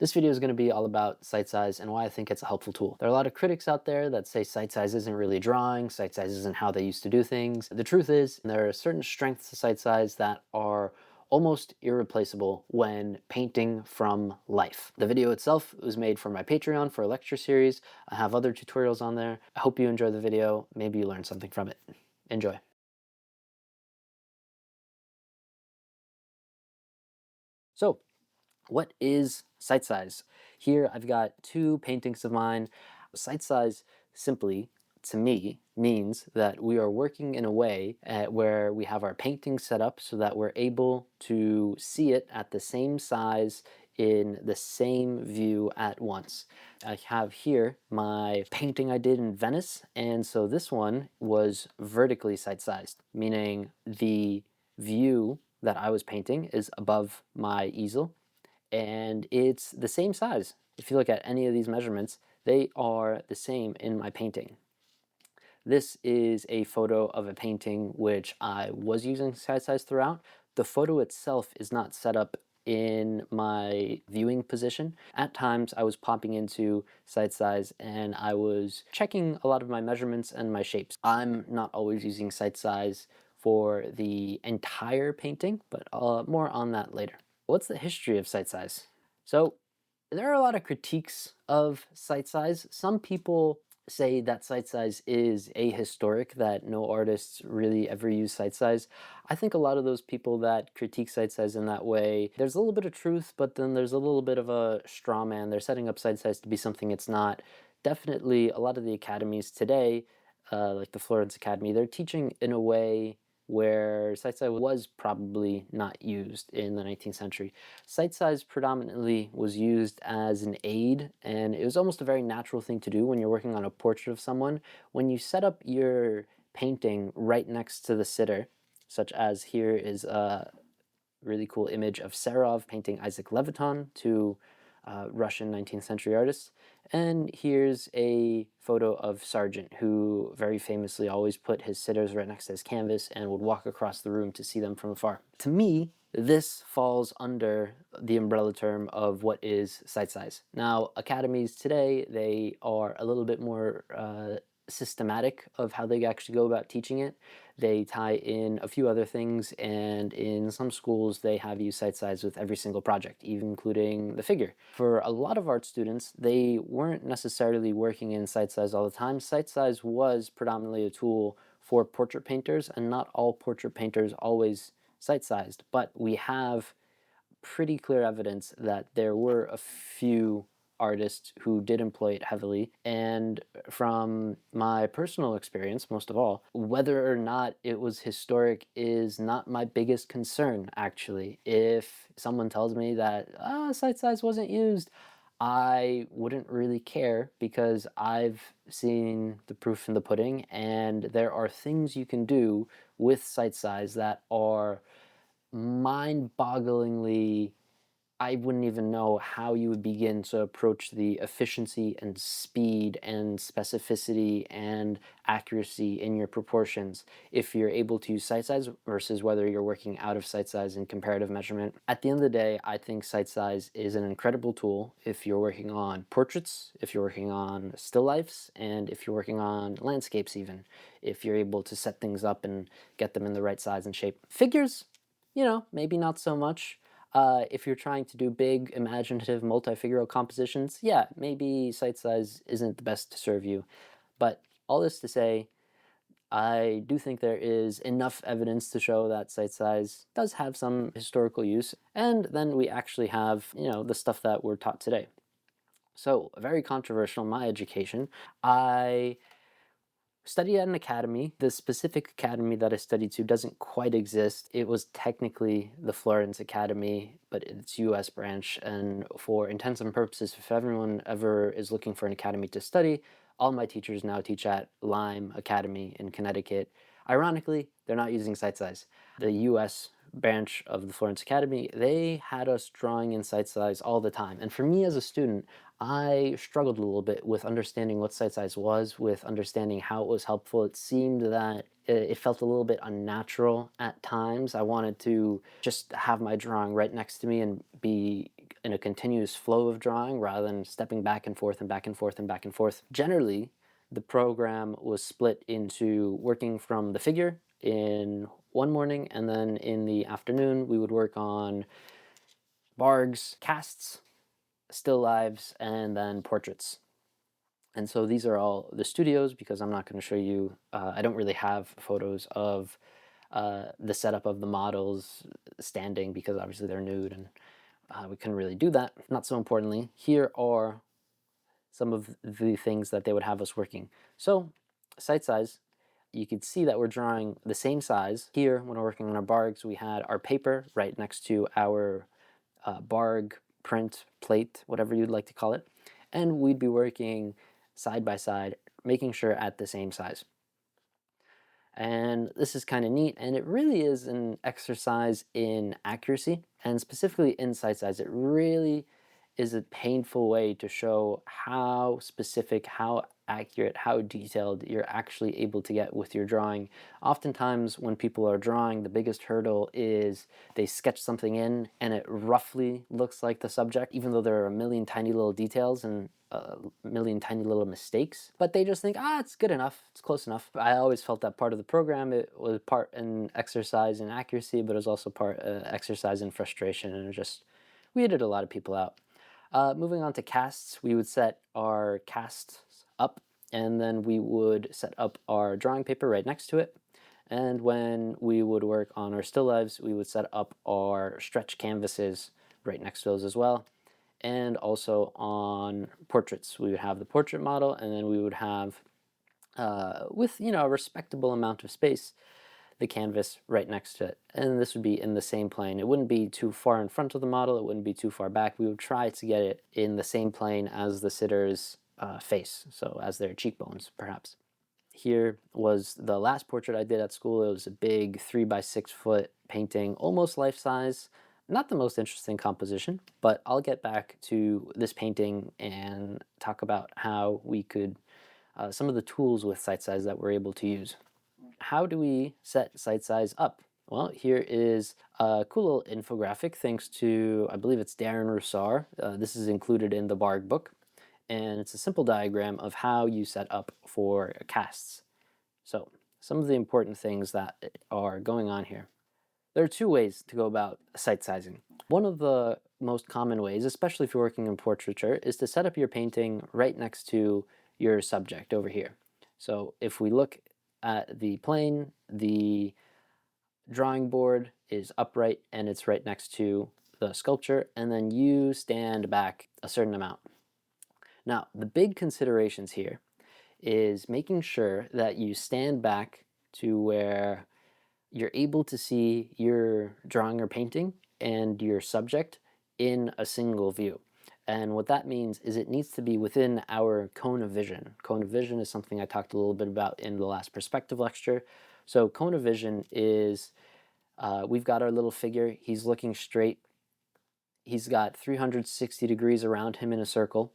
This video is going to be all about sight size and why I think it's a helpful tool. There are a lot of critics out there that say sight size isn't really drawing, sight size isn't how they used to do things. The truth is, there are certain strengths to sight size that are almost irreplaceable when painting from life. The video itself was made for my Patreon for a lecture series. I have other tutorials on there. I hope you enjoy the video. Maybe you learned something from it. Enjoy. So, what is sight size? Here I've got two paintings of mine. Sight size simply, to me, means that we are working in a way where we have our painting set up so that we're able to see it at the same size in the same view at once. I have here my painting I did in Venice, and so this one was vertically sight sized, meaning the view that I was painting is above my easel and it's the same size. If you look at any of these measurements, they are the same in my painting. This is a photo of a painting which I was using sight size throughout. The photo itself is not set up in my viewing position. At times I was popping into sight size and I was checking a lot of my measurements and my shapes. I'm not always using sight size for the entire painting, but more on that later. What's the history of sight size? So there are a lot of critiques of sight size. Some people say that sight size is ahistoric, that no artists really ever use sight size. I think a lot of those people that critique sight size in that way, there's a little bit of truth, but then there's a little bit of a straw man. They're setting up sight size to be something it's not. Definitely a lot of the academies today, like the Florence Academy, they're teaching in a way where sight size was probably not used in the 19th century. Sight size predominantly was used as an aid, and it was almost a very natural thing to do when you're working on a portrait of someone. When you set up your painting right next to the sitter, such as here is a really cool image of Serov painting Isaac Leviton, two Russian 19th century artists. And here's a photo of Sargent, who very famously always put his sitters right next to his canvas and would walk across the room to see them from afar. To me, this falls under the umbrella term of what is sight size. Now, academies today, they are a little bit more systematic of how they actually go about teaching it. They tie in a few other things, and in some schools they have you sight size with every single project, even including the figure. For a lot of art students, they weren't necessarily working in sight size all the time. Sight size was predominantly a tool for portrait painters, and not all portrait painters always sight sized, but we have pretty clear evidence that there were a few artists who did employ it heavily. And from my personal experience, most of all, whether or not it was historic is not my biggest concern, actually. If someone tells me that sight size wasn't used, I wouldn't really care because I've seen the proof in the pudding, and there are things you can do with sight size that are mind-bogglingly, I wouldn't even know how you would begin to approach the efficiency and speed and specificity and accuracy in your proportions if you're able to use sight size versus whether you're working out of sight size in comparative measurement. At the end of the day, I think sight size is an incredible tool if you're working on portraits, if you're working on still lifes, and if you're working on landscapes even, if you're able to set things up and get them in the right size and shape. Figures, maybe not so much. If you're trying to do big, imaginative, multifigural compositions, yeah, maybe sight size isn't the best to serve you. But all this to say, I do think there is enough evidence to show that sight size does have some historical use. And then we actually have, the stuff that we're taught today. So, very controversial in my education. I studied at an academy. The specific academy that I studied to doesn't quite exist. It was technically the Florence Academy, but its US branch. And for intents and purposes, if everyone ever is looking for an academy to study, all my teachers now teach at Lyme Academy in Connecticut. Ironically, they're not using sight size. The US branch of the Florence Academy, they had us drawing in sight size all the time. And for me as a student, I struggled a little bit with understanding what sight size was, with understanding how it was helpful. It seemed that it felt a little bit unnatural at times. I wanted to just have my drawing right next to me and be in a continuous flow of drawing rather than stepping back and forth and back and forth and back and forth. Generally, the program was split into working from the figure in one morning, and then in the afternoon we would work on bargs, casts, still lives, and then portraits. And so these are all the studios, because I'm not going to show you, I don't really have photos of the setup of the models standing, because obviously they're nude and we couldn't really do that. Not so importantly, here are some of the things that they would have us working. So sight size, you can see that we're drawing the same size. Here, when we're working on our bargs, we had our paper right next to our barg print plate, whatever you'd like to call it, and we'd be working side by side, making sure at the same size. And this is kind of neat, and it really is an exercise in accuracy, and specifically in sight size. It really is a painful way to show how specific, how accurate, how detailed you're actually able to get with your drawing. Oftentimes when people are drawing, the biggest hurdle is they sketch something in and it roughly looks like the subject, even though there are a million tiny little details and a million tiny little mistakes, but they just think, it's good enough, it's close enough. I always felt that part of the program, it was part an exercise in accuracy, but it was also part exercise in frustration, and it just weirded a lot of people out. Moving on to casts, we would set our casts up, and then we would set up our drawing paper right next to it. And when we would work on our still lives, we would set up our stretch canvases right next to those as well. And also on portraits, we would have the portrait model, and then we would have, with a respectable amount of space, the canvas right next to it. And this would be in the same plane. It wouldn't be too far in front of the model, it wouldn't be too far back. We would try to get it in the same plane as the sitter's face, so as their cheekbones, perhaps. Here was the last portrait I did at school. It was a big 3 by 6 foot painting, almost life-size. Not the most interesting composition, but I'll get back to this painting and talk about how we could, some of the tools with sight size that we're able to use. How do we set sight size up? Well, here is a cool little infographic thanks to, I believe it's Darren Roussard. This is included in the Barg book, and it's a simple diagram of how you set up for casts. So, some of the important things that are going on here. There are two ways to go about sight sizing. One of the most common ways, especially if you're working in portraiture, is to set up your painting right next to your subject over here. So if we look at the plane, the drawing board is upright and it's right next to the sculpture, and then you stand back a certain amount. Now, the big considerations here is making sure that you stand back to where you're able to see your drawing or painting and your subject in a single view. And what that means is it needs to be within our cone of vision. Cone of vision is something I talked a little bit about in the last perspective lecture. So cone of vision is, we've got our little figure, he's looking straight, he's got 360 degrees around him in a circle.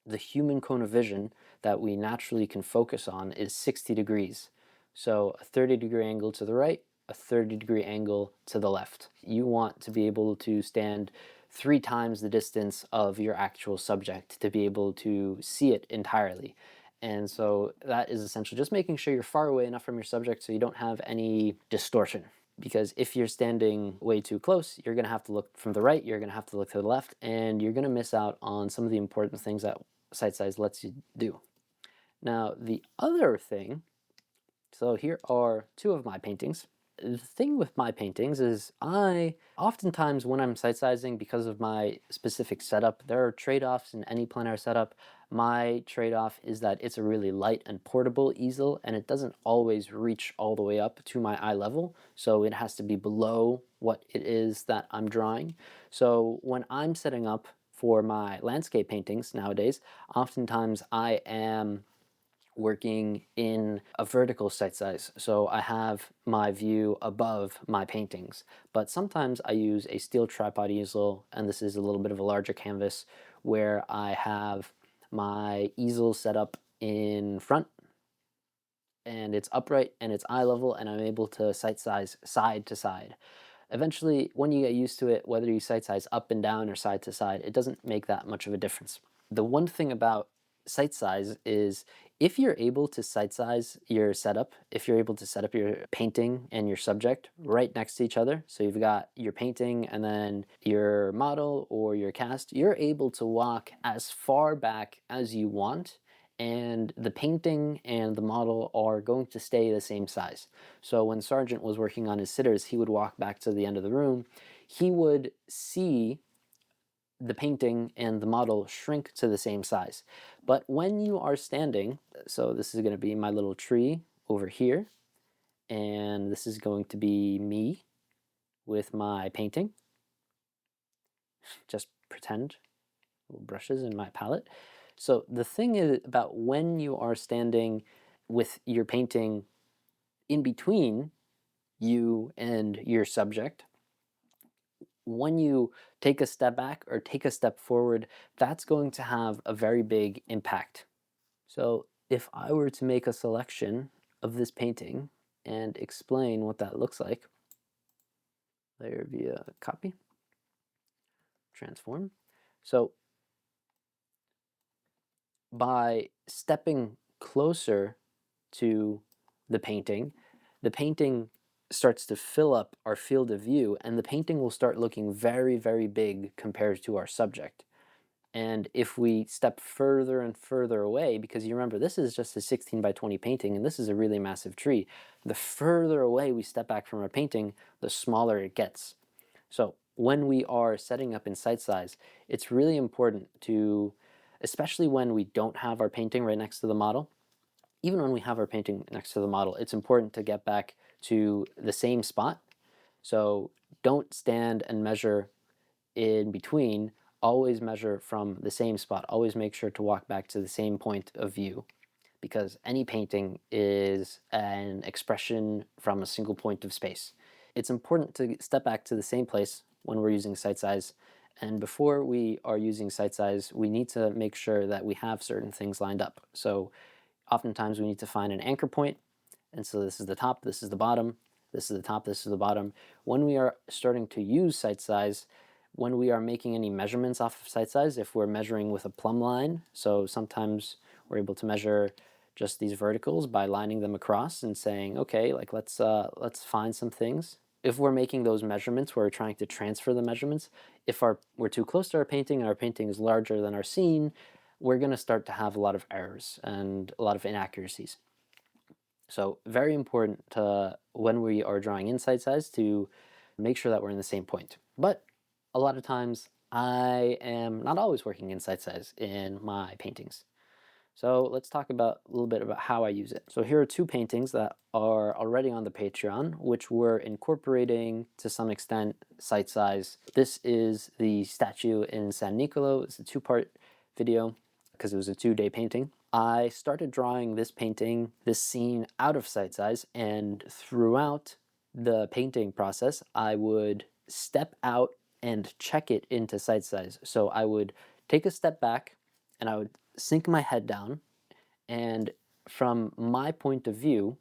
The human cone of vision that we naturally can focus on is 60 degrees. So a 30-degree angle to the right, a 30-degree angle to the left. You want to be able to stand 3 times the distance of your actual subject to be able to see it entirely. And so that is essentially just making sure you're far away enough from your subject so you don't have any distortion. Because if you're standing way too close, you're going to have to look from the right, you're going to have to look to the left, and you're going to miss out on some of the important things that sight size lets you do. Now, the other thing, so here are 2 of my paintings. The thing with my paintings is I oftentimes, when I'm sight sizing, because of my specific setup, there are trade-offs in any plein air setup. My trade-off is that it's a really light and portable easel, and it doesn't always reach all the way up to my eye level, so it has to be below what it is that I'm drawing. So when I'm setting up for my landscape paintings nowadays, oftentimes I am working in a vertical sight size, so I have my view above my paintings. But sometimes I use a steel tripod easel, and this is a little bit of a larger canvas, where I have my easel set up in front, and it's upright and it's eye level, and I'm able to sight size side to side. Eventually, when you get used to it, whether you sight size up and down or side to side, it doesn't make that much of a difference. The one thing about sight size is if you're able to sight size your setup, if you're able to set up your painting and your subject right next to each other, so you've got your painting and then your model or your cast, you're able to walk as far back as you want, and the painting and the model are going to stay the same size. So when Sargent was working on his sitters, he would walk back to the end of the room. He would see the painting and the model shrink to the same size. But when you are standing, so this is going to be my little tree over here, and this is going to be me with my painting. Just pretend little brushes in my palette. So the thing is about when you are standing with your painting in between you and your subject, when you take a step back or take a step forward, that's going to have a very big impact. So if I were to make a selection of this painting and explain what that looks like, layer via copy, transform. So by stepping closer to the painting starts to fill up our field of view, and the painting will start looking very, very big compared to our subject. And if we step further and further away, because you remember this is just a 16 by 20 painting and this is a really massive tree, the further away we step back from our painting, the smaller it gets. So when we are setting up in sight size, it's really important to, especially when we don't have our painting right next to the model, even when we have our painting next to the model, it's important to get back to the same spot. So don't stand and measure in between, always measure from the same spot. Always make sure to walk back to the same point of view, because any painting is an expression from a single point of space. It's important to step back to the same place when we're using sight size. And before we are using sight size, we need to make sure that we have certain things lined up. So oftentimes we need to find an anchor point. And so this is the top, this is the bottom, this is the top, this is the bottom. When we are starting to use sight size, when we are making any measurements off of sight size, if we're measuring with a plumb line, so sometimes we're able to measure just these verticals by lining them across and saying, okay, like let's find some things. If we're making those measurements, we're trying to transfer the measurements. If we're too close to our painting and our painting is larger than our scene, we're going to start to have a lot of errors and a lot of inaccuracies. So very important to, when we are drawing in sight size, to make sure that we're in the same point. But a lot of times I am not always working in sight size in my paintings. So let's talk about a little bit about how I use it. So here are two paintings that are already on the Patreon, which we're incorporating to some extent sight size. This is the statue in San Nicolo. It's a two-part video because it was a 2-day painting. I started drawing this painting, this scene, out of sight size, and throughout the painting process, I would step out and check it into sight size. So I would take a step back and I would sink my head down, and from my point of view,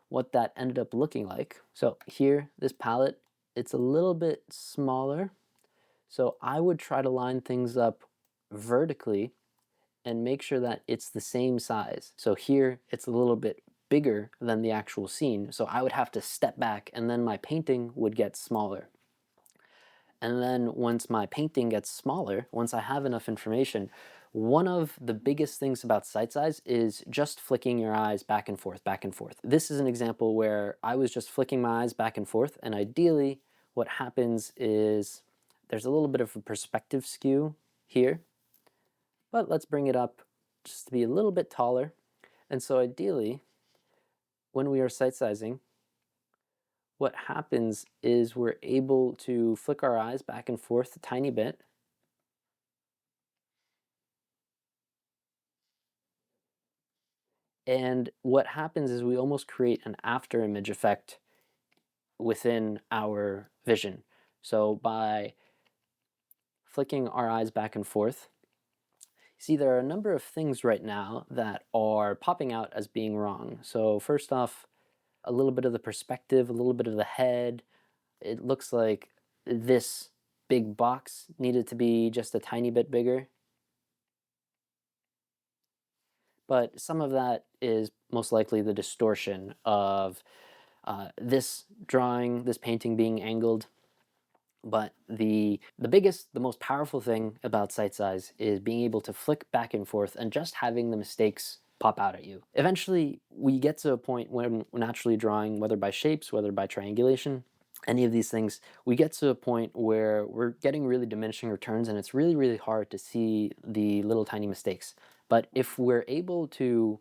what that ended up looking like. So here, this palette, it's a little bit smaller. So I would try to line things up vertically and make sure that it's the same size. So here, it's a little bit bigger than the actual scene. So I would have to step back and then my painting would get smaller. And then once my painting gets smaller, once I have enough information, one of the biggest things about sight size is just flicking your eyes back and forth, back and forth. This is an example where I was just flicking my eyes back and forth, and ideally what happens is there's a little bit of a perspective skew here, but let's bring it up just to be a little bit taller. And so ideally, when we are sight sizing, what happens is we're able to flick our eyes back and forth a tiny bit. And what happens is we almost create an after image effect within our vision. So by flicking our eyes back and forth, see, there are a number of things right now that are popping out as being wrong. So first off, a little bit of the perspective, a little bit of the head. it looks like this big box needed to be just a tiny bit bigger. But some of that is most likely the distortion of this drawing, this painting being angled. But the biggest, the most powerful thing about sight size is being able to flick back and forth and just having the mistakes pop out at you. Eventually, we get to a point when we're naturally drawing, whether by shapes, whether by triangulation, any of these things, we get to a point where we're getting really diminishing returns, and it's really, really hard to see the little tiny mistakes. But if we're able to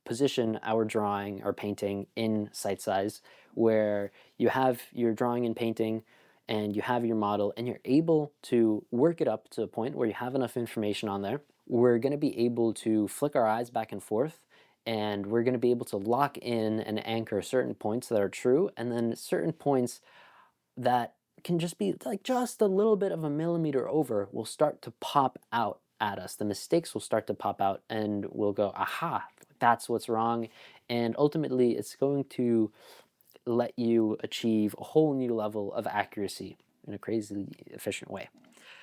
position our drawing or painting in sight size, where you have your drawing and painting and you have your model and you're able to work it up to a point where you have enough information on there, we're going to be able to flick our eyes back and forth, and we're going to be able to lock in and anchor certain points that are true, and then certain points that can just be like just a little bit of a millimeter over will start to pop out at us. The mistakes will start to pop out and we'll go, aha, that's what's wrong. And ultimately, it's going to let you achieve a whole new level of accuracy in a crazy efficient way.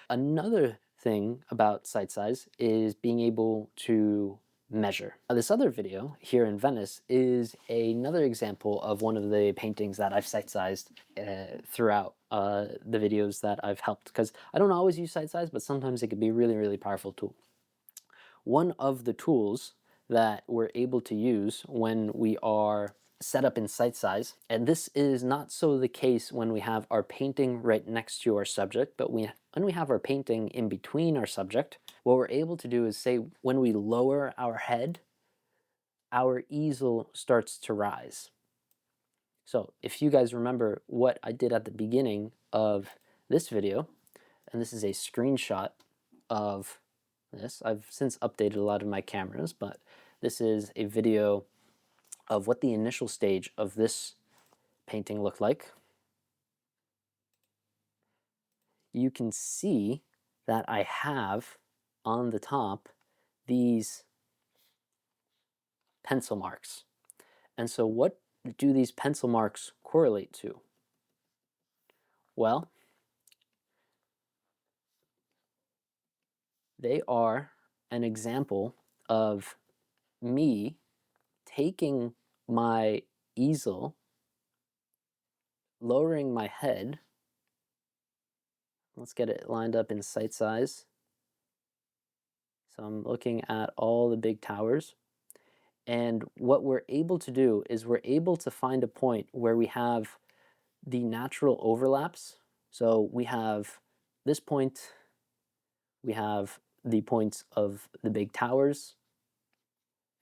Another thing about sight size is being able to measure. This other video here in Venice is another example of one of the paintings that I've sight sized throughout the videos that I've helped, because I don't always use sight size, but sometimes it can be a really, really powerful tool. One of the tools that we're able to use when we are set up in sight size, and this is not so the case when we have our painting right next to our subject, but when we have our painting in between our subject, what we're able to do is say when we lower our head, our easel starts to rise. So if you guys remember what I did at the beginning of this video, and this is a screenshot of this. I've since updated a lot of my cameras, but this is a video of what the initial stage of this painting looked like. You can see that I have on the top these pencil marks. And so what do these pencil marks correlate to? Well, they are an example of me taking my easel, lowering my head. Let's get it lined up in sight size. So I'm looking at all the big towers. And what we're able to do is we're able to find a point where we have the natural overlaps. So we have this point, we have the points of the big towers,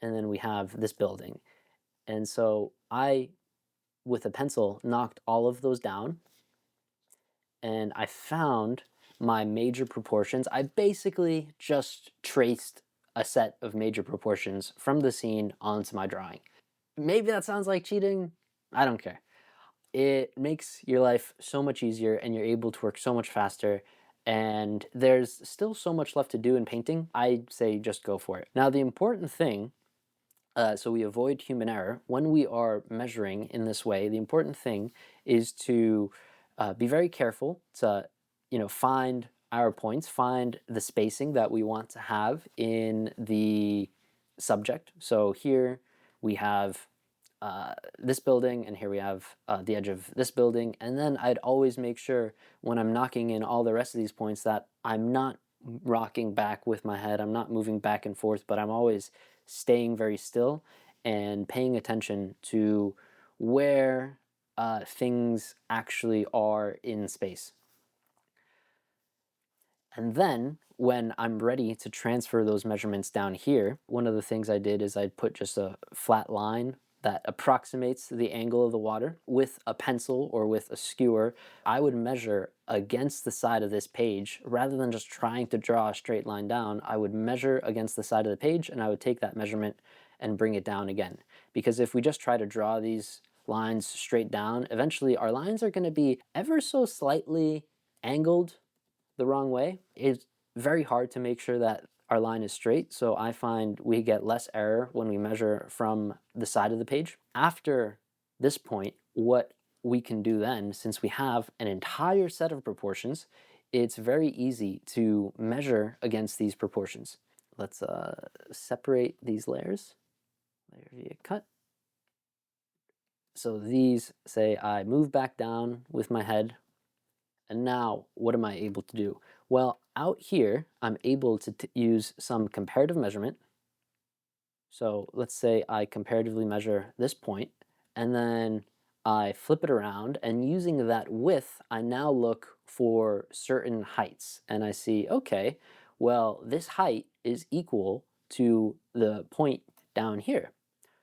and then we have this building. And so I, with a pencil, knocked all of those down, and I found my major proportions. I basically just traced a set of major proportions from the scene onto my drawing. Maybe that sounds like cheating. I don't care. It makes your life so much easier and you're able to work so much faster. And there's still so much left to do in painting. I'd say just go for it. Now, the important thing, so we avoid human error, when we are measuring in this way, the important thing is to be very careful to, find our points, find the spacing that we want to have in the subject. So here we have this building, and here we have the edge of this building. And then I'd always make sure when I'm knocking in all the rest of these points that I'm not rocking back with my head, I'm not moving back and forth, but I'm always staying very still and paying attention to where things actually are in space. And then when I'm ready to transfer those measurements down here, one of the things I did is I'd put just a flat line that approximates the angle of the water. With a pencil or with a skewer, I would measure against the side of this page. Rather than just trying to draw a straight line down, I would measure against the side of the page, and I would take that measurement and bring it down again. Because if we just try to draw these lines straight down, eventually our lines are going to be ever so slightly angled the wrong way. It's very hard to make sure that our line is straight, so I find we get less error when we measure from the side of the page. After this point, what we can do then, since we have an entire set of proportions, it's very easy to measure against these proportions. Let's separate these layers. Layer via cut. So these say I move back down with my head. And now what am I able to do? Well, out here, I'm able to use some comparative measurement. So let's say I comparatively measure this point, and then I flip it around, and using that width, I now look for certain heights. And I see, okay, well, this height is equal to the point down here.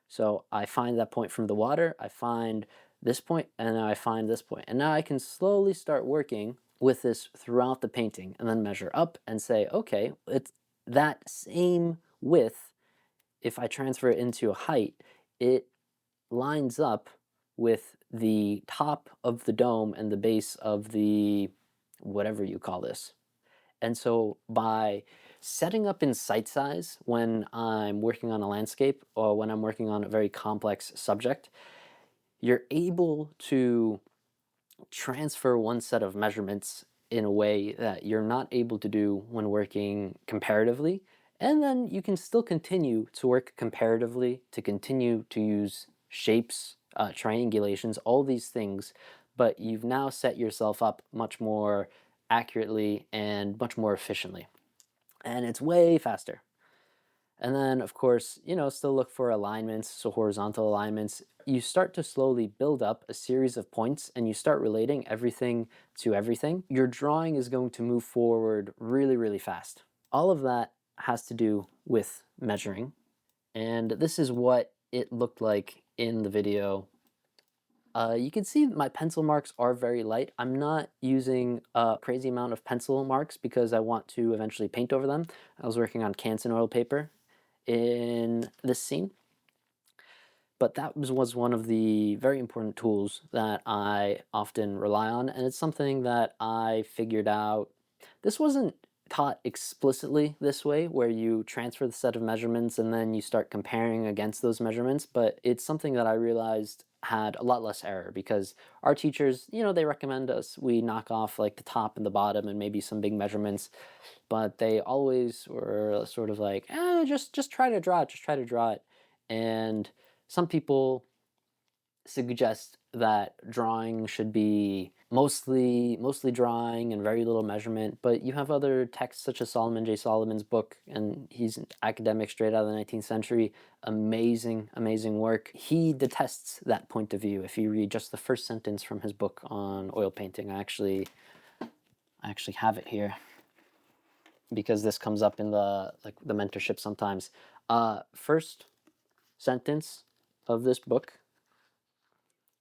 So I find that point from the water, I find this point, and then I find this point. And now I can slowly start working with this throughout the painting and then measure up and say, okay, it's that same width. If I transfer it into a height, it lines up with the top of the dome and the base of the whatever you call this. And so by setting up in sight size when I'm working on a landscape or when I'm working on a very complex subject, you're able to transfer one set of measurements in a way that you're not able to do when working comparatively. And then you can still continue to work comparatively, to continue to use shapes, triangulations, all these things, but you've now set yourself up much more accurately and much more efficiently. And it's way faster. And then, of course, still look for alignments, so horizontal alignments. You start to slowly build up a series of points and you start relating everything to everything. Your drawing is going to move forward really, really fast. All of that has to do with measuring. And this is what it looked like in the video. You can see my pencil marks are very light. I'm not using a crazy amount of pencil marks because I want to eventually paint over them. I was working on Canson oil paper in this scene. But that was one of the very important tools that I often rely on, and it's something that I figured out. This wasn't taught explicitly this way, where you transfer the set of measurements and then you start comparing against those measurements, but it's something that I realized had a lot less error because our teachers, they recommend us we knock off like the top and the bottom and maybe some big measurements, but they always were sort of like, just try to draw it, just try to draw it. And some people suggest that drawing should be mostly drawing and very little measurement, but you have other texts such as Solomon J. Solomon's book, and he's an academic straight out of the 19th century. Amazing work. He detests that point of view. If you read just the first sentence from his book on oil painting, I actually have it here because this comes up in the mentorship sometimes. First sentence of this book.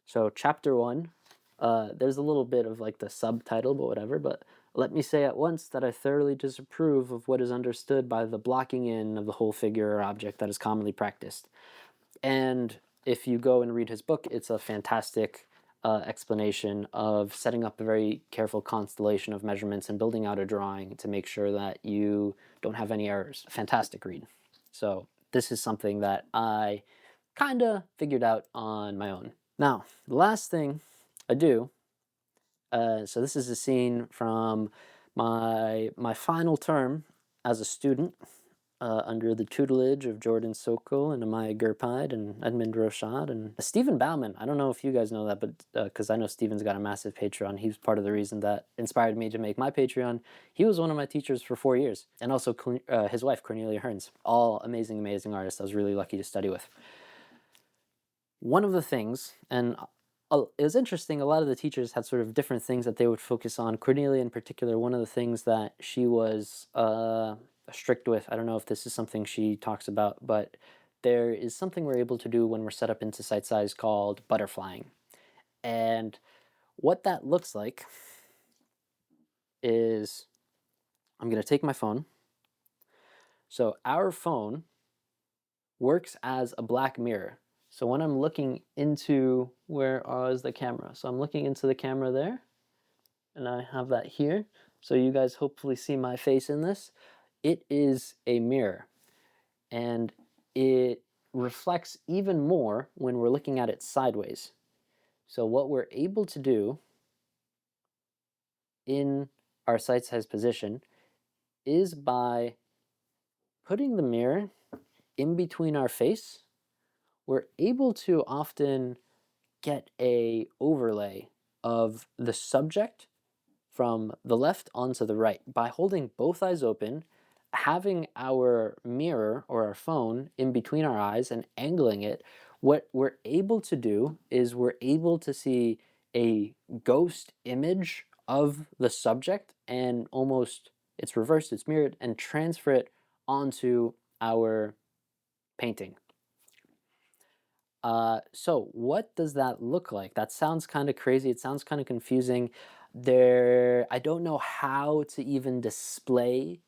So chapter 1, there's a little bit of like the subtitle, but whatever. But let me say at once that I thoroughly disapprove of what is understood by the blocking in of the whole figure or object that is commonly practiced. And if you go and read his book, it's a fantastic explanation of setting up a very careful constellation of measurements and building out a drawing to make sure that you don't have any errors. Fantastic read. So this is something that I kind of figured out on my own. Now, the last thing I do, so this is a scene from my final term as a student under the tutelage of Jordan Sokol and Amaya Gurpide and Edmund Rochad and Stephen Bauman. I don't know if you guys know that, but because I know Stephen's got a massive Patreon. He was part of the reason that inspired me to make my Patreon. He was one of my teachers for 4 years. And also his wife, Cornelia Hearns. All amazing artists I was really lucky to study with. One of the things, and it was interesting, a lot of the teachers had sort of different things that they would focus on. Cornelia in particular, one of the things that she was strict with, I don't know if this is something she talks about, but there is something we're able to do when we're set up into sight size called butterflying. And what that looks like is, I'm going to take my phone. So our phone works as a black mirror. So when I'm looking into, where is the camera? So I'm looking into the camera there, and I have that here. So you guys hopefully see my face in this. It is a mirror, and it reflects even more when we're looking at it sideways. So what we're able to do in our sight size position is by putting the mirror in between our face, we're able to often get a overlay of the subject from the left onto the right by holding both eyes open, having our mirror or our phone in between our eyes and angling it. What we're able to do is we're able to see a ghost image of the subject, and almost it's reversed, it's mirrored, and transfer it onto our painting. So what does that look like? That sounds kind of crazy. It sounds kind of confusing. I don't know how to even display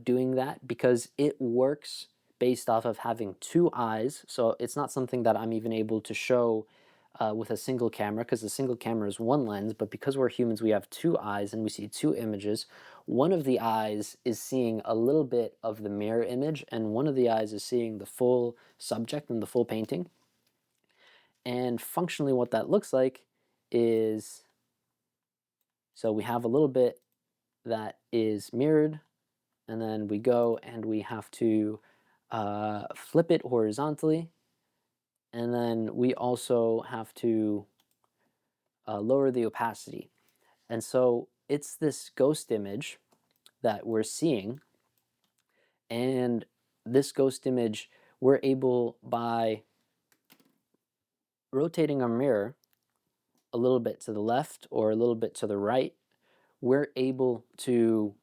doing that because it works based off of having two eyes. So it's not something that I'm even able to show with a single camera, because a single camera is one lens, but because we're humans, we have two eyes and we see two images. One of the eyes is seeing a little bit of the mirror image, and one of the eyes is seeing the full subject and the full painting. And functionally what that looks like is, so we have a little bit that is mirrored, and then we go and we have to flip it horizontally, and then we also have to lower the opacity. And so it's this ghost image that we're seeing, and this ghost image we're able, by rotating our mirror a little bit to the left or a little bit to the right, we're able to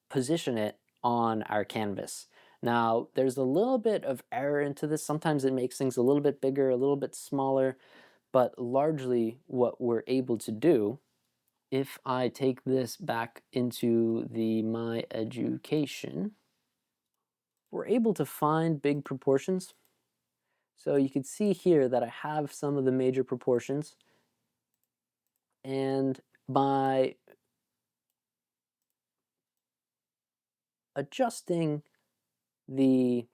position it on our canvas. Now, there's a little bit of error into this. Sometimes it makes things a little bit bigger, a little bit smaller, but largely what we're able to do, if I take this back into the My Education, we're able to find big proportions. So you can see here that I have some of the major proportions, and by adjusting the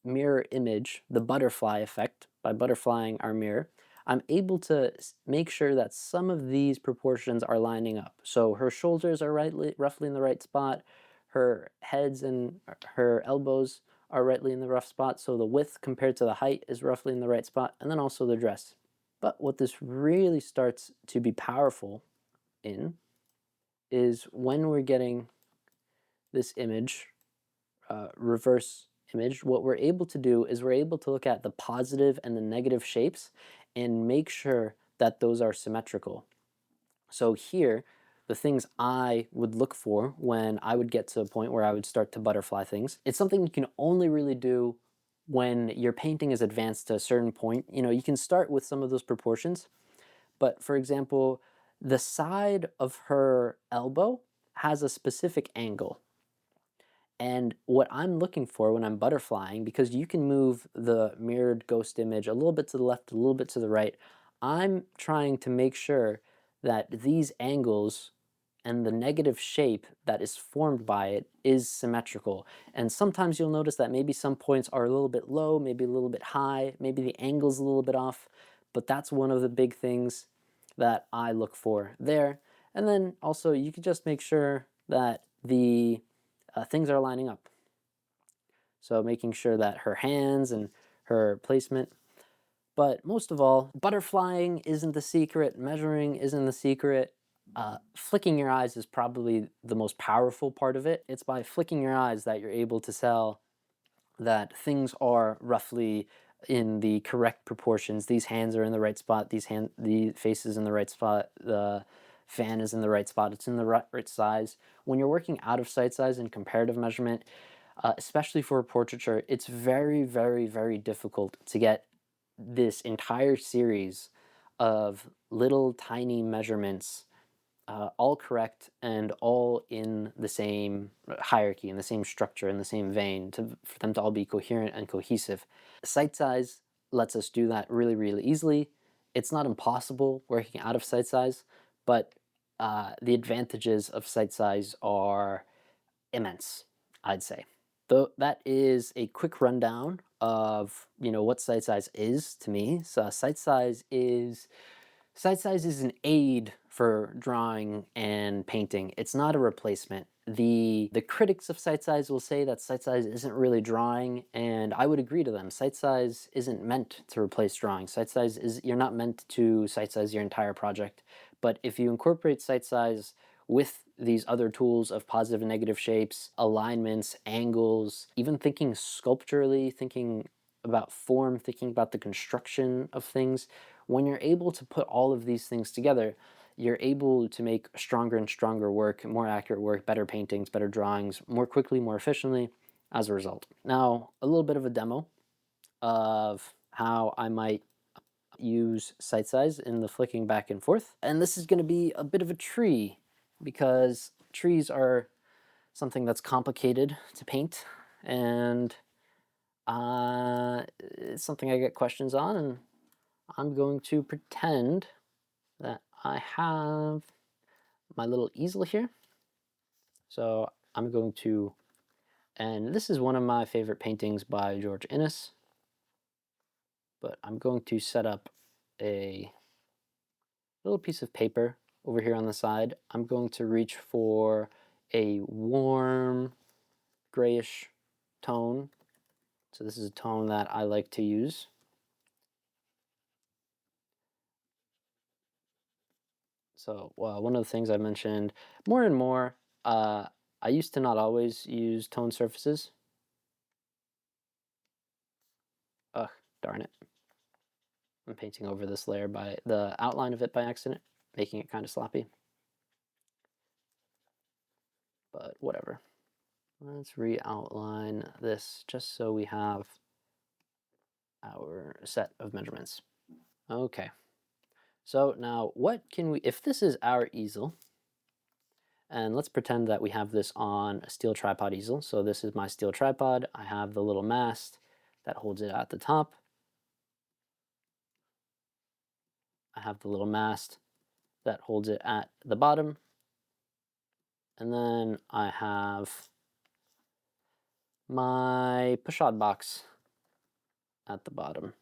mirror image, the butterfly effect, by butterflying our mirror, I'm able to make sure that some of these proportions are lining up. So her shoulders are roughly in the right spot, her heads and her elbows are rightly in the rough spot, so the width compared to the height is roughly in the right spot, and then also the dress. But what this really starts to be powerful in is when we're getting this image, reverse image, what we're able to do is we're able to look at the positive and the negative shapes and make sure that those are symmetrical. So here, the things I would look for when I would get to a point where I would start to butterfly things, it's something you can only really do when your painting is advanced to a certain point. You know, you can start with some of those proportions, but for example, the side of her elbow has a specific angle. And what I'm looking for when I'm butterflying, because you can move the mirrored ghost image a little bit to the left, a little bit to the right, I'm trying to make sure that these angles and the negative shape that is formed by it is symmetrical. And sometimes you'll notice that maybe some points are a little bit low, maybe a little bit high, maybe the angle's a little bit off, but that's one of the big things that I look for there. And then also you can just make sure that the things are lining up. So making sure that her hands and her placement. But most of all, butterflying isn't the secret, measuring isn't the secret. Flicking your eyes is probably the most powerful part of it. It's by flicking your eyes that you're able to tell that things are roughly in the correct proportions. These hands are in the right spot, the face is in the right spot, the fan is in the right spot, it's in the right size. When you're working out of sight size and comparative measurement, especially for a portraiture, it's very, very, very difficult to get this entire series of little tiny measurements all correct and all in the same hierarchy, in the same structure, in the same vein, for them to all be coherent and cohesive. Sight size lets us do that really, really easily. It's not impossible working out of sight size, but the advantages of sight size are immense, I'd say. Though that is a quick rundown of what sight size is to me. So sight size is an aid for drawing and painting. It's not a replacement. The critics of sight size will say that sight size isn't really drawing, and I would agree to them. Sight size isn't meant to replace drawing. Sight size is You're not meant to sight size your entire project. But if you incorporate sight size with these other tools of positive and negative shapes, alignments, angles, even thinking sculpturally, thinking about form, thinking about the construction of things, when you're able to put all of these things together, you're able to make stronger and stronger work, more accurate work, better paintings, better drawings, more quickly, more efficiently as a result. Now, a little bit of a demo of how I might use sight size in the flicking back and forth. And this is going to be a bit of a tree because trees are something that's complicated to paint, and it's something I get questions on, and I'm going to pretend that I have my little easel here. So I'm going to, and this is one of my favorite paintings by George Inness, but I'm going to set up a little piece of paper over here on the side. I'm going to reach for a warm grayish tone. So this is a tone that I like to use. So one of the things I mentioned more and more, I used to not always use tone surfaces. Ugh, darn it. I'm painting over this layer by the outline of it by accident, making it kind of sloppy. But whatever. Let's re-outline this just so we have our set of measurements. Okay. So now what can we, if this is our easel, and let's pretend that we have this on a steel tripod easel. So this is my steel tripod. I have the little mast that holds it at the top. I have the little mast that holds it at the bottom. And then I have my pochade box at the bottom.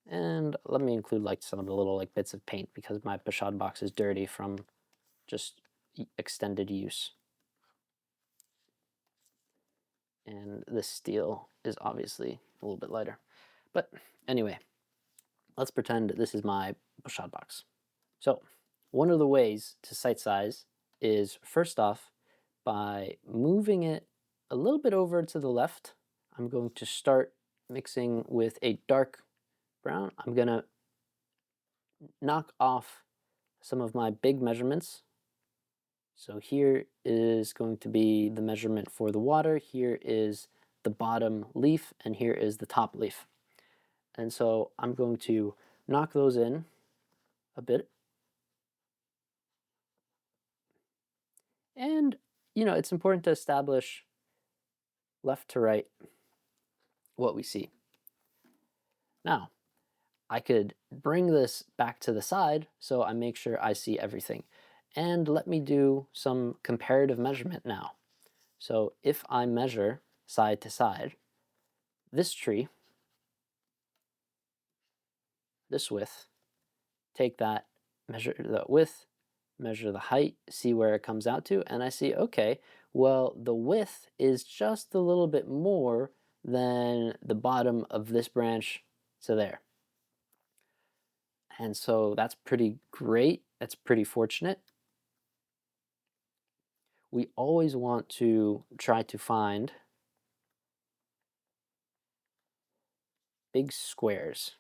And let me include like some of the little like bits of paint because my pochade box is dirty from just extended use. And this steel is obviously a little bit lighter. But anyway, let's pretend this is my pochade box. So one of the ways to sight size is first off by moving it a little bit over to the left. I'm going to start mixing with a dark brown. I'm going to knock off some of my big measurements. So here is going to be the measurement for the water, here is the bottom leaf, and here is the top leaf. And so I'm going to knock those in a bit. And, it's important to establish left to right what we see. Now, I could bring this back to the side so I make sure I see everything. And let me do some comparative measurement now. So if I measure side to side, this tree, this width, take that, measure the width, measure the height, see where it comes out to, and I see, okay, well, the width is just a little bit more than the bottom of this branch to there. And so that's pretty great. That's pretty fortunate. We always want to try to find big squares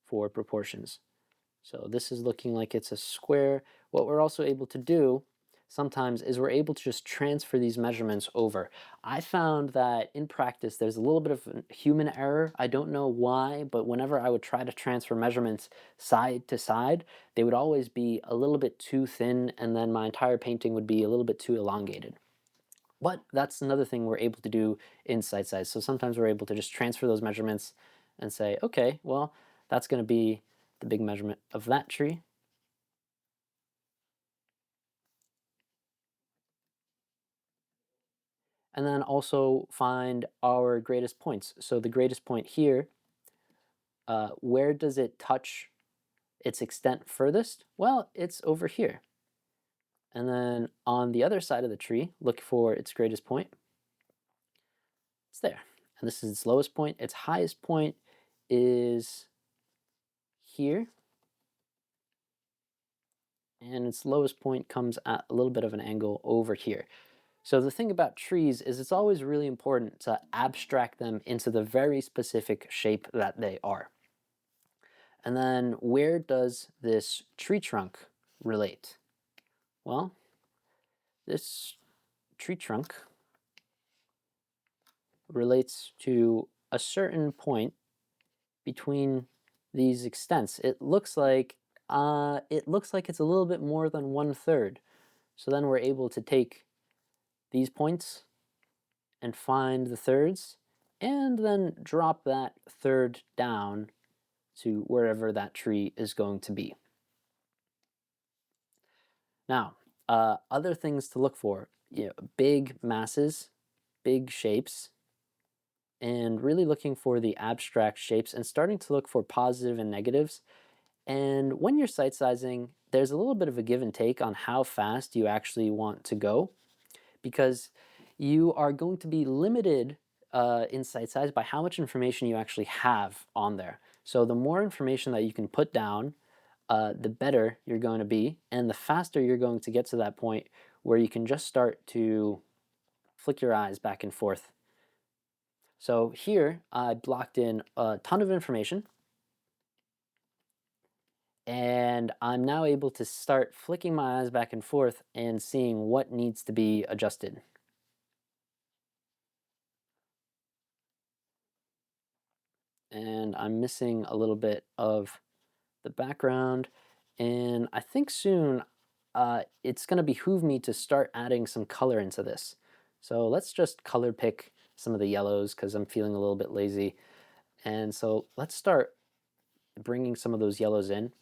for proportions. So this is looking like it's a square. What we're also able to do sometimes is we're able to just transfer these measurements over. I found that in practice there's a little bit of human error. I don't know why, but whenever I would try to transfer measurements side to side, they would always be a little bit too thin, and then my entire painting would be a little bit too elongated. But that's another thing we're able to do in sight size. So sometimes we're able to just transfer those measurements and say, okay, well, that's going to be the big measurement of that tree. and then also find our greatest points. So the greatest point here, where does it touch its extent furthest? Well, it's over here. And then on the other side of the tree, look for its greatest point. It's there. And this is its lowest point. Its highest point is here. And its lowest point comes at a little bit of an angle over here. So the thing about trees is it's always really important to abstract them into the very specific shape that they are. And then where does this tree trunk relate? Well, this tree trunk relates to a certain point between these extents. It looks like it's a little bit more than 1/3. So then we're able to take these points and find the thirds, and then drop that third down to wherever that tree is going to be. Now, other things to look for, big masses, big shapes, and really looking for the abstract shapes and starting to look for positive and negatives. And when you're sight sizing, there's a little bit of a give and take on how fast you actually want to go, because you are going to be limited in sight size by how much information you actually have on there. So the more information that you can put down, the better you're going to be, and the faster you're going to get to that point where you can just start to flick your eyes back and forth. So here I blocked in a ton of information, and I'm now able to start flicking my eyes back and forth and seeing what needs to be adjusted. And I'm missing a little bit of the background, and I think soon it's going to behoove me to start adding some color into this. So let's just color pick some of the yellows because I'm feeling a little bit lazy. And so let's start bringing some of those yellows in.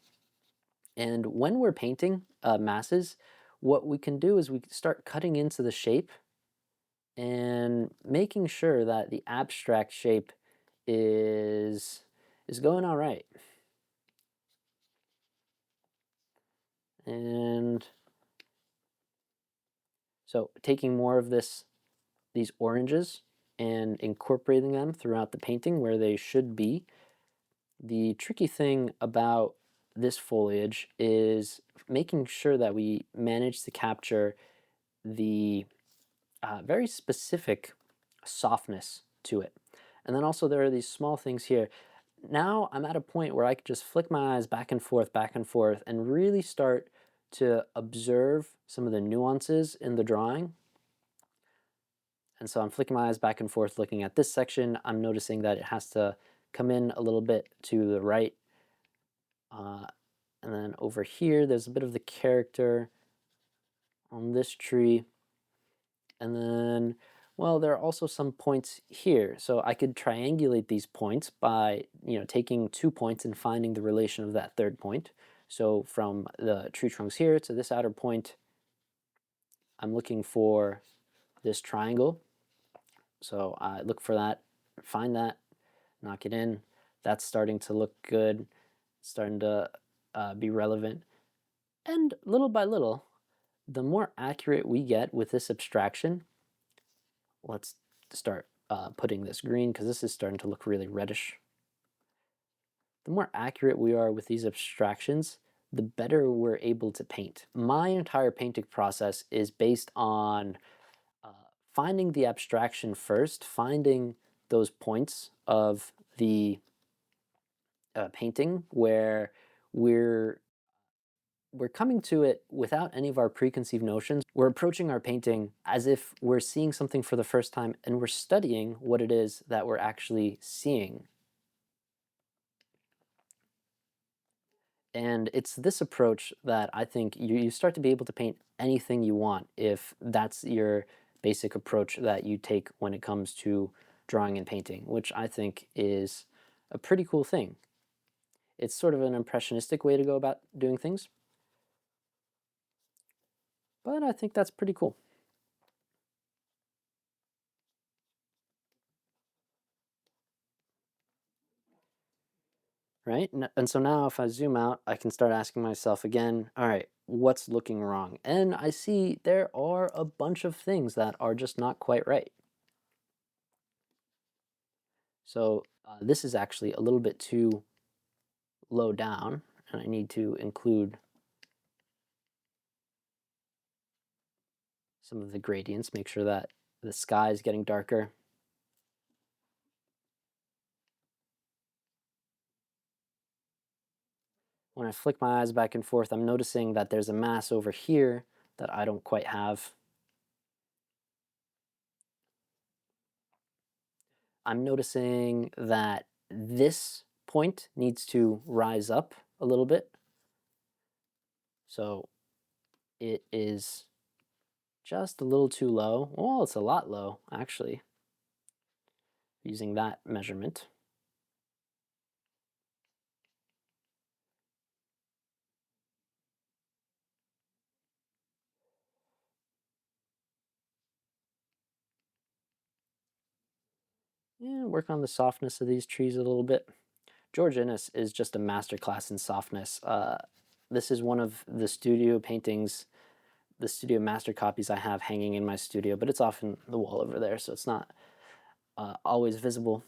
And when we're painting masses, what we can do is we start cutting into the shape and making sure that the abstract shape is going all right. And so taking more of these oranges and incorporating them throughout the painting where they should be. The tricky thing about this foliage is making sure that we manage to capture the very specific softness to it. And then also there are these small things here. Now I'm at a point where I can just flick my eyes back and forth, and really start to observe some of the nuances in the drawing. And so I'm flicking my eyes back and forth looking at this section. I'm noticing that it has to come in a little bit to the right. Uh, and then over here, there's a bit of the character on this tree. And then, well, there are also some points here. So I could triangulate these points by, taking 2 points and finding the relation of that third point. So from the tree trunks here to this outer point, I'm looking for this triangle. So I look for that, find that, knock it in. That's starting to look good, starting to be relevant. And little by little, the more accurate we get with this abstraction, let's start putting this green because this is starting to look really reddish. The more accurate we are with these abstractions, the better we're able to paint. My entire painting process is based on finding the abstraction first, finding those points of the painting where we're coming to it without any of our preconceived notions. We're approaching our painting as if we're seeing something for the first time, and we're studying what it is that we're actually seeing. And it's this approach that I think you start to be able to paint anything you want if that's your basic approach that you take when it comes to drawing and painting, which I think is a pretty cool thing. It's sort of an impressionistic way to go about doing things, but I think that's pretty cool. right? And so now if I zoom out, I can start asking myself again, all right, what's looking wrong? And I see there are a bunch of things that are just not quite right. So this is actually a little bit too low down, and I need to include some of the gradients, make sure that the sky is getting darker. When I flick my eyes back and forth, I'm noticing that there's a mass over here that I don't quite have. I'm noticing that this point needs to rise up a little bit. So it is just a little too low. Well, it's a lot low, actually, using that measurement. And work on the softness of these trees a little bit. George Innes is just a masterclass in softness. This is one of the studio paintings, the studio master copies I have hanging in my studio, but it's off in the wall over there, so it's not always visible.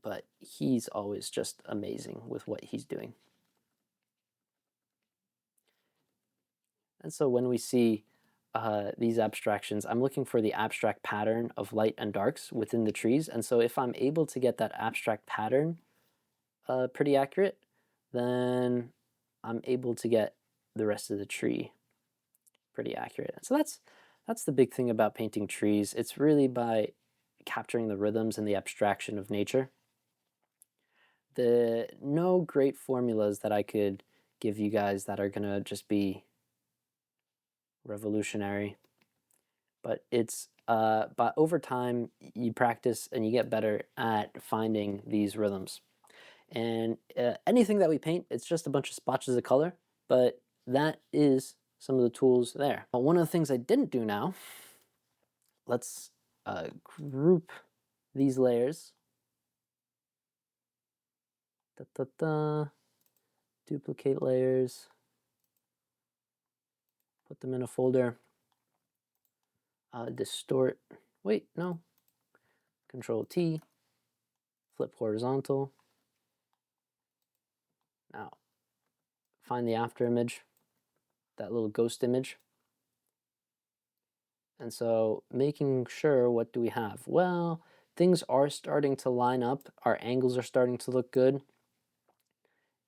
But he's always just amazing with what he's doing. And so when we see these abstractions, I'm looking for the abstract pattern of light and darks within the trees. And so if I'm able to get that abstract pattern pretty accurate, then I'm able to get the rest of the tree pretty accurate. And so that's the big thing about painting trees. It's really by capturing the rhythms and the abstraction of nature. The no great formulas that I could give you guys that are gonna just be revolutionary, but but over time you practice and you get better at finding these rhythms. And anything that we paint, it's just a bunch of splotches of color, but that is some of the tools there. One of the things I didn't do now, let's group these layers. Da, da, da. Duplicate layers, put them in a folder, distort, wait, no, Control T, flip horizontal. Now, find the after image, that little ghost image. And so making sure, what do we have? Well, things are starting to line up. Our angles are starting to look good.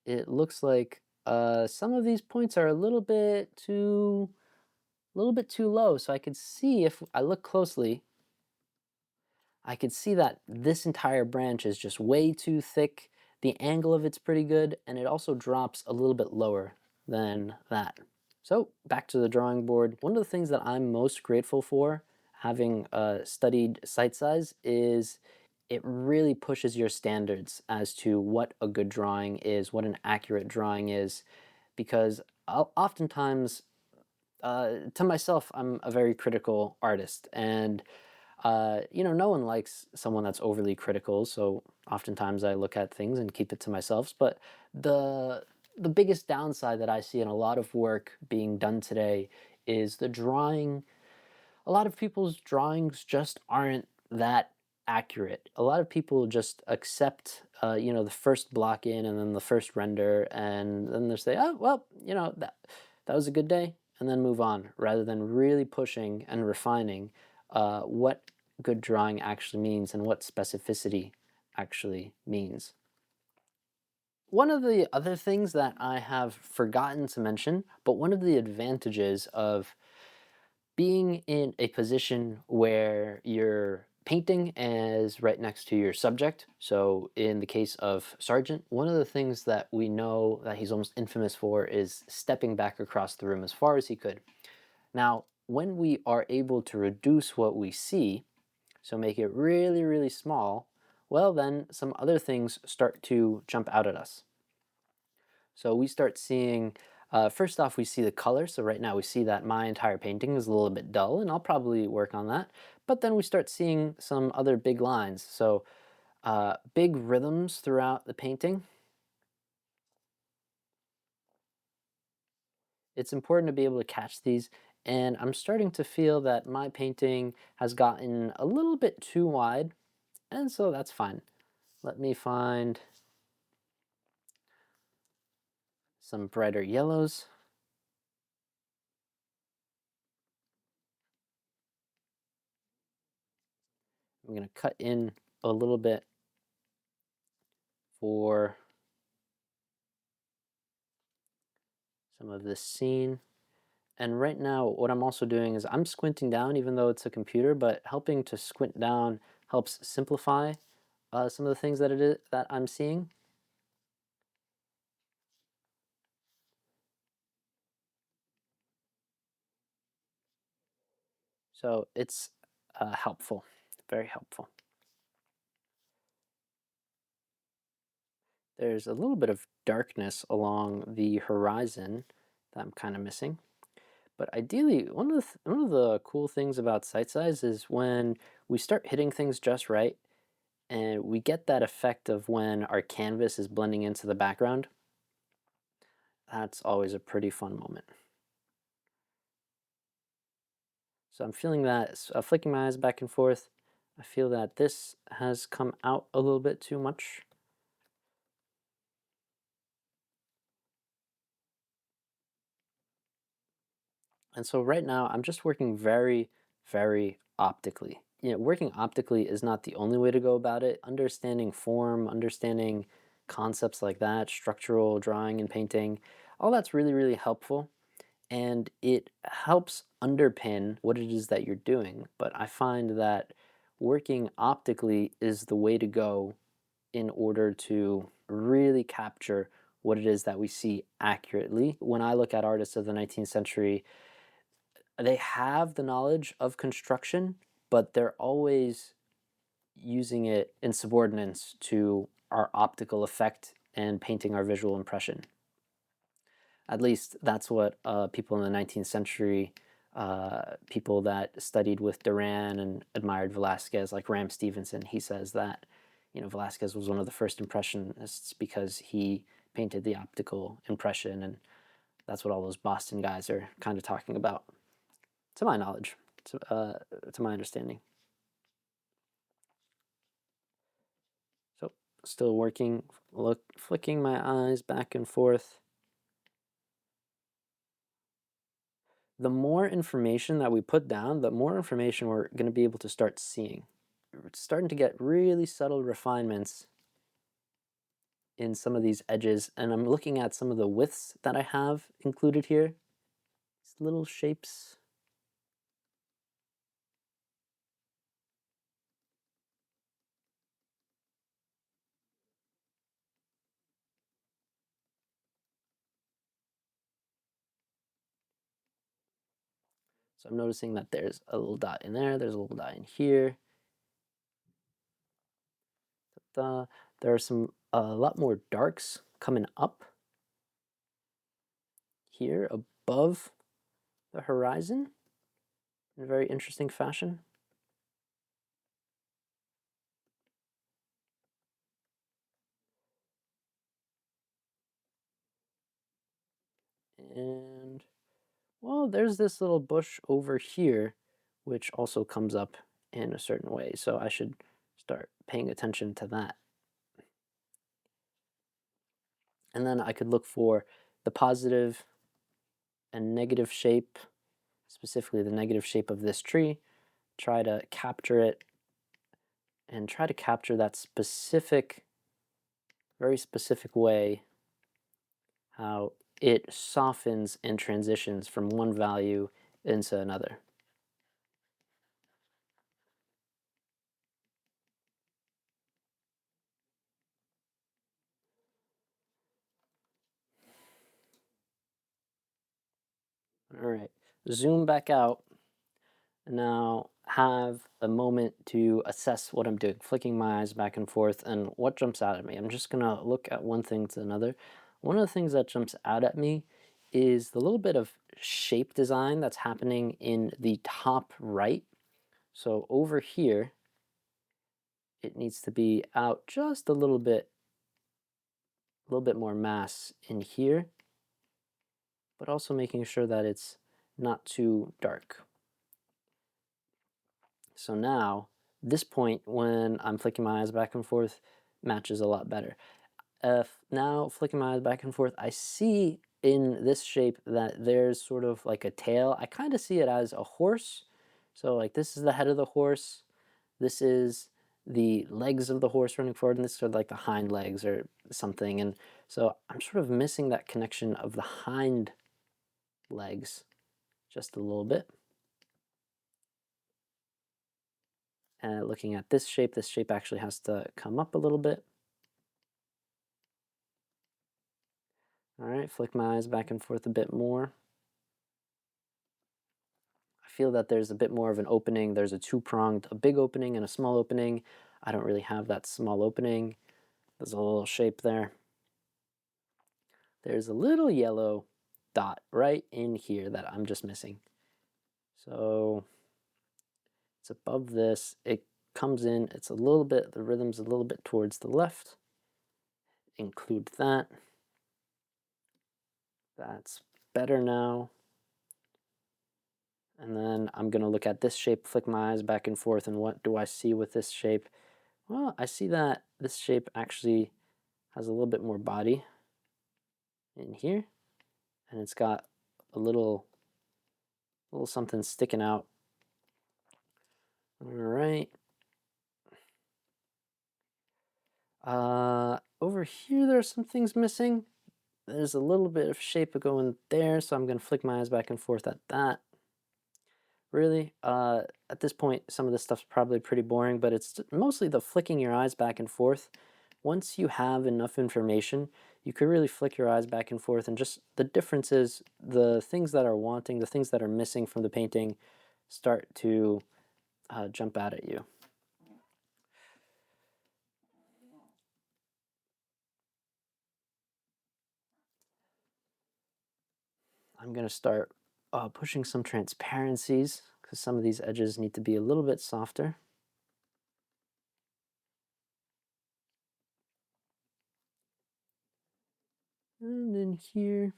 It looks like some of these points are a little bit too low. So I could see, if I look closely, I could see that this entire branch is just way too thick. The angle of it's pretty good, and it also drops a little bit lower than that. So back to the drawing board. One of the things that I'm most grateful for, having studied Sightsize, is it really pushes your standards as to what a good drawing is, what an accurate drawing is, because oftentimes, to myself, I'm a very critical artist, and no one likes someone that's overly critical. So oftentimes I look at things and keep it to myself. But the biggest downside that I see in a lot of work being done today is the drawing. A lot of people's drawings just aren't that accurate. A lot of people just accept, the first block in and then the first render, and then they say, "Oh, well, that was a good day," and then move on, rather than really pushing and refining what good drawing actually means and what specificity actually means. One of the other things that I have forgotten to mention, but one of the advantages of being in a position where you're painting is right next to your subject. So in the case of Sargent, one of the things that we know that he's almost infamous for is stepping back across the room as far as he could. Now, when we are able to reduce what we see, so make it really, really small, well, then some other things start to jump out at us. So we start seeing, first off, we see the color. So right now we see that my entire painting is a little bit dull, and I'll probably work on that. But then we start seeing some other big lines. So big rhythms throughout the painting. It's important to be able to catch these, and I'm starting to feel that my painting has gotten a little bit too wide, and so that's fine. Let me find some brighter yellows. I'm going to cut in a little bit for some of this scene. And right now, what I'm also doing is I'm squinting down, even though it's a computer, but helping to squint down helps simplify some of the things that I'm seeing. So it's helpful, very helpful. There's a little bit of darkness along the horizon that I'm kind of missing. But ideally, one of the cool things about sight size is when we start hitting things just right, and we get that effect of when our canvas is blending into the background. That's always a pretty fun moment. So I'm feeling that, flicking my eyes back and forth. I feel that this has come out a little bit too much. And so right now I'm just working very, very optically. Working optically is not the only way to go about it. Understanding form, understanding concepts like that, structural drawing and painting, all that's really, really helpful. And it helps underpin what it is that you're doing. But I find that working optically is the way to go in order to really capture what it is that we see accurately. When I look at artists of the 19th century, they have the knowledge of construction, but they're always using it in subordinance to our optical effect and painting our visual impression. At least that's what people in the 19th century, people that studied with Duran and admired Velázquez, like Ram Stevenson, he says that, Velázquez was one of the first impressionists because he painted the optical impression, and that's what all those Boston guys are kind of talking about, to my knowledge, to my understanding. So, still working, flicking my eyes back and forth. The more information that we put down, the more information we're going to be able to start seeing. We're starting to get really subtle refinements in some of these edges, and I'm looking at some of the widths that I have included here. These little shapes. So I'm noticing that there's a little dot in there, there's a little dot in here. There are a lot more darks coming up here above the horizon in a very interesting fashion. And well, there's this little bush over here, which also comes up in a certain way. So I should start paying attention to that. And then I could look for the positive and negative shape, specifically the negative shape of this tree, try to capture it and try to capture that specific, very specific way how it softens and transitions from one value into another. All right, zoom back out. Now have a moment to assess what I'm doing, flicking my eyes back and forth, and what jumps out at me. I'm just gonna look at one thing to another. One of the things that jumps out at me is the little bit of shape design that's happening in the top right. So over here, it needs to be out just a little bit more mass in here. but also making sure that it's not too dark. So now, this point when I'm flicking my eyes back and forth matches a lot better. Now flicking my eyes back and forth, I see in this shape that there's sort of like a tail. I kind of see it as a horse. So like this is the head of the horse. This is the legs of the horse running forward, and this is sort of like the hind legs or something. And so I'm sort of missing that connection of the hind legs just a little bit. And looking at this shape actually has to come up a little bit. All right, flick my eyes back and forth a bit more. I feel that there's a bit more of an opening. There's a big opening and a small opening. I don't really have that small opening. There's a little shape there. There's a little yellow dot right in here that I'm just missing. So it's above this. It comes in, it's a little bit, the rhythm's a little bit towards the left. Include that. That's better now. And then I'm going to look at this shape, flick my eyes back and forth, and what do I see with this shape? Well, I see that this shape actually has a little bit more body in here, and it's got a little something sticking out. All right. Over here, there are some things missing. There's a little bit of shape going there, so I'm going to flick my eyes back and forth at that. Really, at this point, some of this stuff's probably pretty boring, but it's mostly the flicking your eyes back and forth. Once you have enough information, you could really flick your eyes back and forth, and just the difference is the things that are wanting, the things that are missing from the painting start to jump out at you. I'm going to start pushing some transparencies because some of these edges need to be a little bit softer. And then here,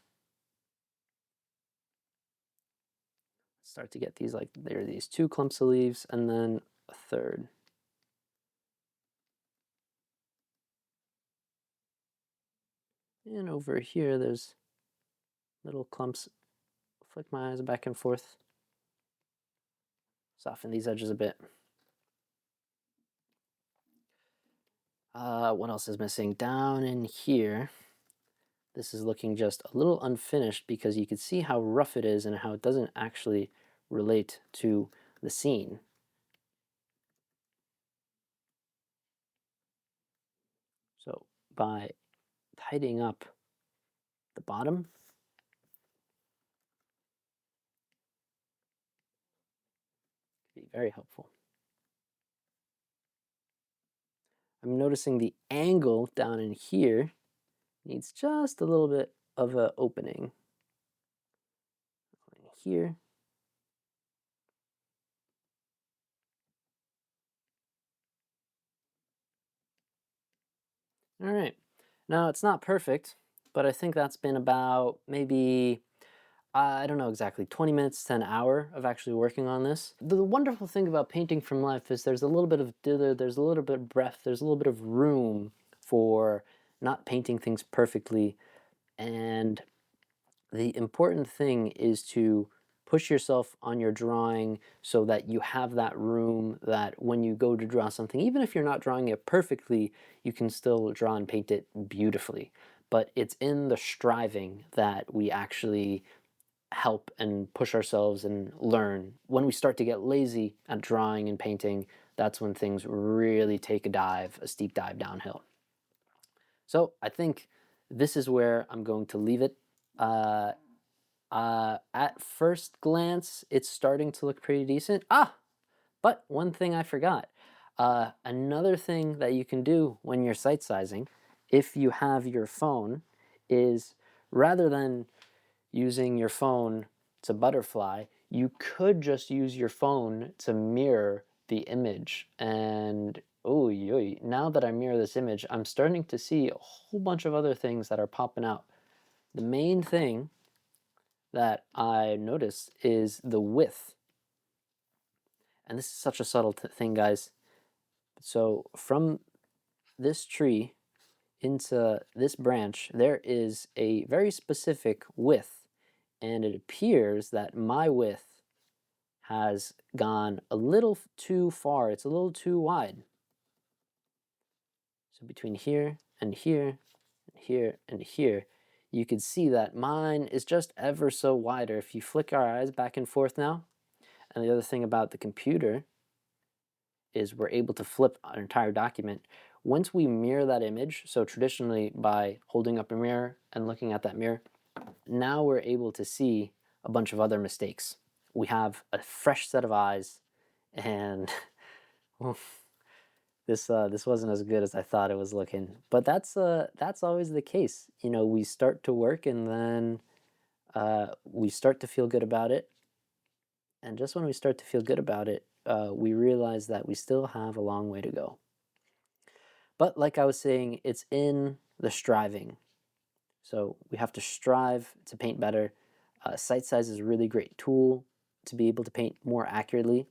start to get these, like there are these two clumps of leaves and then a third. And over here, there's little clumps. Flick my eyes back and forth. Soften these edges a bit. What else is missing? Down in here, this is looking just a little unfinished because you can see how rough it is and how it doesn't actually relate to the scene. So by tidying up the bottom, be very helpful. I'm noticing the angle down in here needs just a little bit of an opening. Here. All right. Now it's not perfect, but I think that's been about maybe, I don't know exactly, 20 minutes to an hour of actually working on this. The wonderful thing about painting from life is there's a little bit of dither, there's a little bit of breath, there's a little bit of room for not painting things perfectly. And the important thing is to push yourself on your drawing so that you have that room that when you go to draw something, even if you're not drawing it perfectly, you can still draw and paint it beautifully. But it's in the striving that we actually help and push ourselves and learn. When we start to get lazy at drawing and painting, that's when things really take a steep dive downhill. So I think this is where I'm going to leave it. At first glance, it's starting to look pretty decent. But one thing I forgot. Another thing that you can do when you're sight sizing, if you have your phone, is rather than using your phone to butterfly, you could just use your phone to mirror the image. And oh, now that I mirror this image, I'm starting to see a whole bunch of other things that are popping out. The main thing that I notice is the width. And this is such a subtle thing, guys. So from this tree into this branch, there is a very specific width, and it appears that my width has gone a little too far. It's a little too wide. So between here and here and here and here, you can see that mine is just ever so wider. If you flick our eyes back and forth now, and the other thing about the computer is we're able to flip an entire document. Once we mirror that image, so traditionally by holding up a mirror and looking at that mirror, now we're able to see a bunch of other mistakes. We have a fresh set of eyes, and this wasn't as good as I thought it was looking. But that's always the case. You know, we start to work, and then we start to feel good about it. And just when we start to feel good about it, we realize that we still have a long way to go. But like I was saying, it's in the striving. So we have to strive to paint better. Sight size is a really great tool to be able to paint more accurately.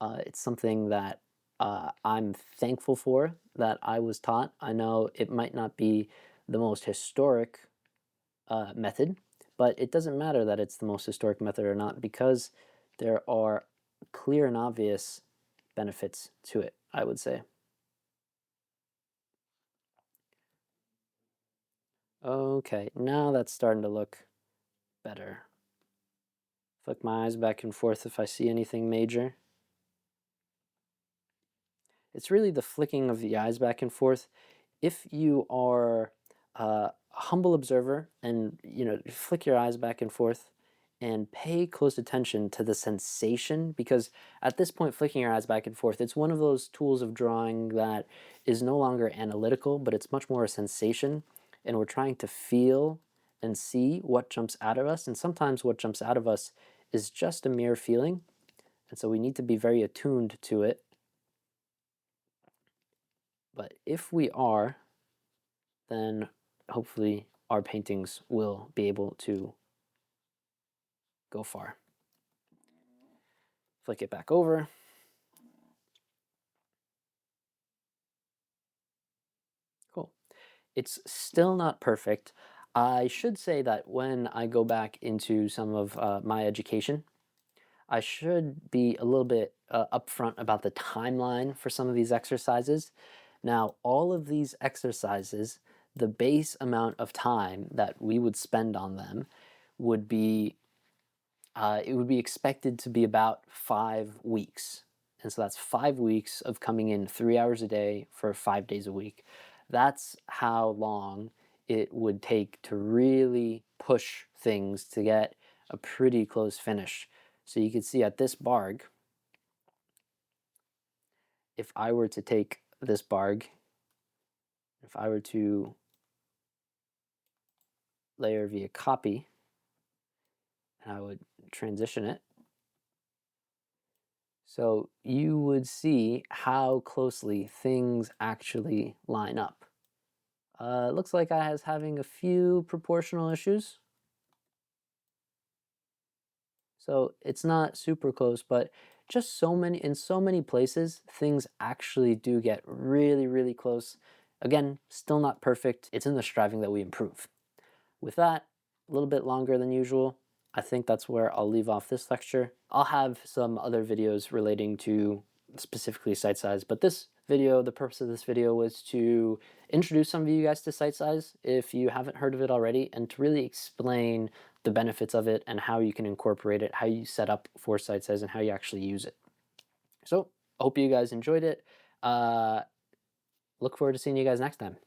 It's something that I'm thankful for that I was taught. I know it might not be the most historic method, but it doesn't matter that it's the most historic method or not, because there are clear and obvious benefits to it, I would say. Okay, now that's starting to look better. Flick my eyes back and forth if I see anything major. It's really the flicking of the eyes back and forth. If you are a humble observer and flick your eyes back and forth and pay close attention to the sensation, because at this point flicking your eyes back and forth, it's one of those tools of drawing that is no longer analytical, but it's much more a sensation, and we're trying to feel and see what jumps out of us, and sometimes what jumps out of us is just a mere feeling, and so we need to be very attuned to it. But if we are, then hopefully our paintings will be able to go far. Flick it back over. Cool. It's still not perfect. I should say that when I go back into some of my education, I should be a little bit upfront about the timeline for some of these exercises. Now, all of these exercises, the base amount of time that we would spend on them would be it would be expected to be about 5 weeks. And so that's 5 weeks of coming in 3 hours a day for 5 days a week. That's how long it would take to really push things to get a pretty close finish. So you can see at this barg, if I were to take this barg, if I were to layer via copy, and I would transition it, so you would see how closely things actually line up. It looks like I was having a few proportional issues. So it's not super close, but just in so many places, things actually do get really, really close. Again, still not perfect. It's in the striving that we improve. With that, a little bit longer than usual. I think that's where I'll leave off this lecture. I'll have some other videos relating to specifically sight size, but this video, the purpose of this video was to introduce some of you guys to sight size if you haven't heard of it already, and to really explain the benefits of it and how you can incorporate it, how you set up for sight size, and how you actually use it. So I hope you guys enjoyed it. Look forward to seeing you guys next time.